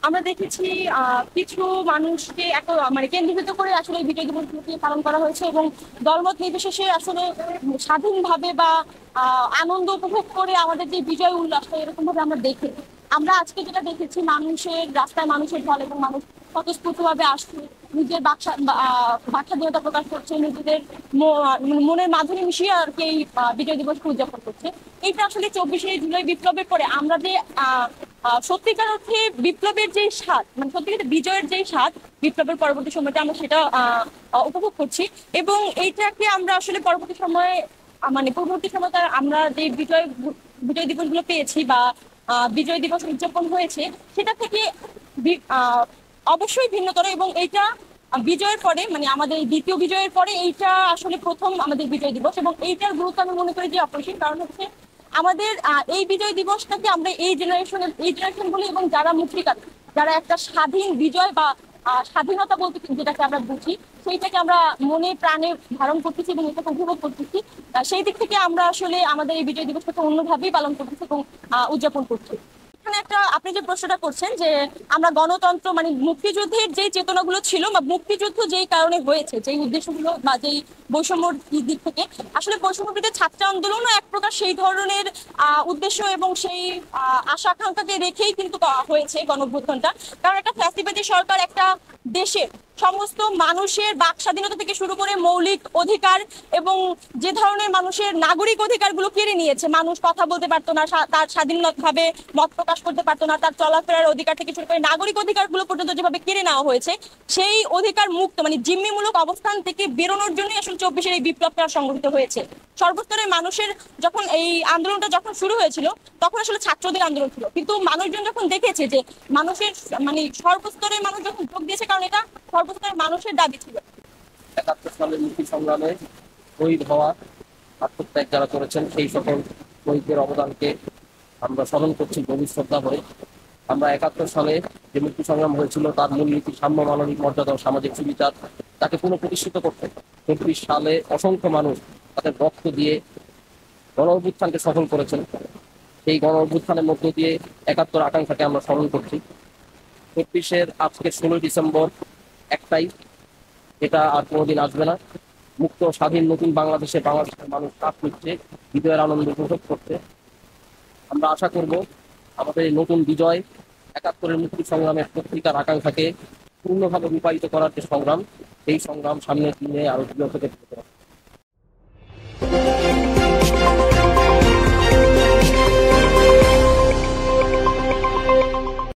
আমরা দেখেছি কিছু মানুষকে মানে কেন্দ্রীভূত করে আসলে এই বিজয় দিবসগুলোকে পালন করা হয়েছে এবং দলমত নির্বিশেষে আসলে স্বাধীনভাবে বা আনন্দ উপভোগ করে আমাদের যে বিজয় উল্লাসটা এরকম ভাবে আমরা দেখি। আমরা আজকে যেটা দেখেছি মানুষের রাস্তায় মানুষের ঢল এবং মানুষ স্বতঃস্ফূর্ত ভাবে আসছে, নিজের বাকস্বাধীনতা প্রকাশ করছে, নিজেদের মনের মাধুরী মিশিয়ে আর কি এই বিজয় দিবসকে উদযাপন করছে। এটা আসলে 24শে জুলাই বিপ্লবের পরে আমরা যে সত্যিকার অর্থে বিপ্লবের যে স্বাদ, মানে সত্যিকার বিজয়ের যে স্বাদ বিপ্লবের পরবর্তী সময়টা আমরা সেটা উপভোগ করছি। এবং এইটাকে আমরা আসলে পরবর্তী সময়ে মানে পরবর্তী সময় আমরা যে বিজয় বিজয় দিবস গুলো পেয়েছি বা বিজয় দিবস উদযাপন হয়েছে সেটা থেকে অবশ্যই ভিন্নতর। এবং এইটা বিজয়ের পরে মানে আমাদের এই দ্বিতীয় বিজয়ের পরে এইটা আসলে প্রথম আমাদের বিজয় দিবস এবং এইটার গুরুত্ব আমি মনে করি যে অপরিসীম। কারণ হচ্ছে আমাদের এই বিজয় দিবসটাকে আমরা এই জেনারেশন বলি এবং যারা মুক্তিকামী, যারা একটা স্বাধীন বিজয় বা স্বাধীনতা বলতে যেটাকে আমরা বুঝি সেইটাকে আমরা মনে প্রাণে ধারণ করতেছি এবং এটাকে উপভোগ করতেছি। সেই দিক থেকে আমরা আসলে আমাদের এই বিজয় দিবসটাকে অন্যভাবেই পালন করতেছি এবং উদযাপন করছি। এখানে একটা আপনি যে প্রশ্নটা করছেন যে আমরা গণতন্ত্র মানে মুক্তিযুদ্ধের যে চেতনাগুলো ছিল বা মুক্তিযুদ্ধ যেই কারণে হয়েছে, যেই উদ্দেশ্যগুলো বা যেই বৈষম্যর দিক থেকে আসলে বৈষম্যবিরোধী ছাত্র আন্দোলনও এক প্রকার সেই ধরনের উদ্দেশ্য এবং সেই আশা আকাঙ্ক্ষাকে রেখেই কিন্তু হয়েছে গণঅভ্যুত্থানটা। কারণ একটা ফ্যাসিবাদী সরকার একটা দেশের সমস্ত মানুষের বাক স্বাধীনতা থেকে শুরু করে মৌলিক অধিকার এবং যে ধরনের মানুষের নাগরিক অধিকারগুলো কেড়ে নিয়েছে, মানুষ কথা বলতে পারতো না, তার স্বাধীনভাবে মত প্রকাশ করতে পারতো না, তার চলাফেরার অধিকার থেকে শুরু করে নাগরিক অধিকারগুলো পর্যন্ত যেভাবে কেড়ে নেওয়া হয়েছে, সেই অধিকার মুক্ত মানে জিম্মিমূলক অবস্থান থেকে বেরোনোর জন্যই আসলে 24-এর এই বিপ্লবটা সংঘটিত হয়েছে। সর্বস্তরের মানুষের যখন এই আন্দোলনটা যখন শুরু হয়েছিল তখন আসলে ছাত্রদের আন্দোলন ছিল, কিন্তু মানুষজন যখন দেখেছে যে মানুষের মানে সর্বস্তরের মানুষ যখন যোগ দিয়েছে, কারণ এটা সর্বস্তরের মানুষের দাবি ছিল। 71 সালের মুক্তি সংগ্রামে শহীদ হওয়া আত্মত্যাগ যারা করেছেন সেই সকল শহীদদের অবদানকে আমরা স্মরণ করছি গভীর শ্রদ্ধা করে। আমরা 71 সালে যে মুক্তি সংগ্রাম হয়েছিল তার মূলনীতি সাম্য, মানবিক মর্যাদা ও সামাজিক সুবিচার, তাকে পুনঃপ্রতিষ্ঠিত করতে 24 সালে অসংখ্য মানুষ তাদের রক্ত দিয়ে গণ অভ্যুত্থানকে সফল করেছেন। সেই গণ অভ্যুত্থানের মধ্য দিয়ে 71 আকাঙ্ক্ষাকে আমরা স্মরণ করছি। 24-এর আজকে 16 ডিসেম্বর একটাই, এটা আর কোনোদিন আসবে না। মুক্ত স্বাধীন নতুন বাংলাদেশের মানুষ কাজ করছে বিজয়ের আনন্দ উপভোগ করতে। আমরা আশা করব আমাদের এই নতুন বিজয় 71-এর মুক্তি সংগ্রামের প্রত্যেকটা আকাঙ্ক্ষাকে পূর্ণভাবে রূপায়িত করার যে সংগ্রাম, সেই সংগ্রাম সামনের দিনে আরো দৃঢ় থেকে